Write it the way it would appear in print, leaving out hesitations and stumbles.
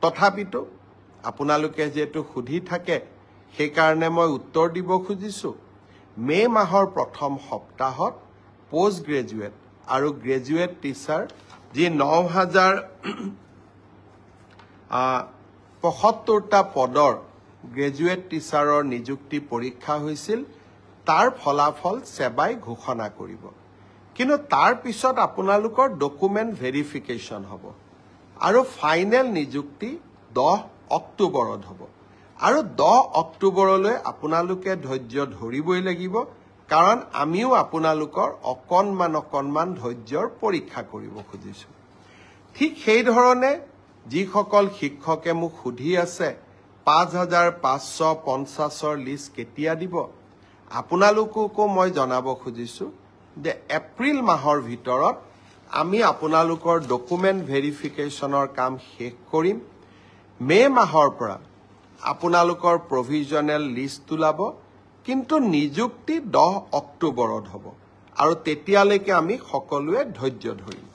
তথাপিতো আপোনালোকে যেহেতু সুধি থাকে সেইকাৰণে মই উত্তৰ দিব খুজিছো মে মাহৰ প্ৰথম সপ্তাহত পোষ্ট গ্ৰেজুৱেট আৰু গ্ৰেজুৱেট টিচাৰ যি ৯,০৭৫টা পদৰ গ্ৰেজুৱেট টিচাৰৰ নিযুক্তি পৰীক্ষা হৈছিল তাৰ ফলাফল সেৱাই ঘোষণা কৰিব কিন্তু তাৰ পিছত আপোনালোকৰ ডকুমেন্ট ভেৰিফিকেশ্যন হ'ব আৰু ফাইনেল নিযুক্তি 10 অক্টোবৰত হ'ব আৰু 10 অক্টোবৰলৈ আপোনালোকে ধৈৰ্য ধৰিবই লাগিব কাৰণ আমিও আপোনালোকৰ অকণমান ধৈৰ্যৰ পৰীক্ষা কৰিব খুজিছো ঠিক সেই ধৰণে যিসকল শিক্ষকে মোক সুধি আছে ৫,৫৫০ৰ লিষ্ট কেতিয়া দিব আপোনালোককো মই জনাব খুজিছো যে এপ্ৰিল মাহৰ ভিতৰত আমি আপোনালোকৰ ডকুমেন্ট ভেৰিফিকেশ্যনৰ কাম শেষ কৰিম মে মাহৰ পৰা আপোনালোকৰ প্ৰভিজনেল লিষ্ট ওলাব কিন্তু নিযুক্তি 10 অক্টোবৰত হ'ব আৰু তেতিয়ালৈকে আমি সকলোৱে ধৈৰ্য ধৰিম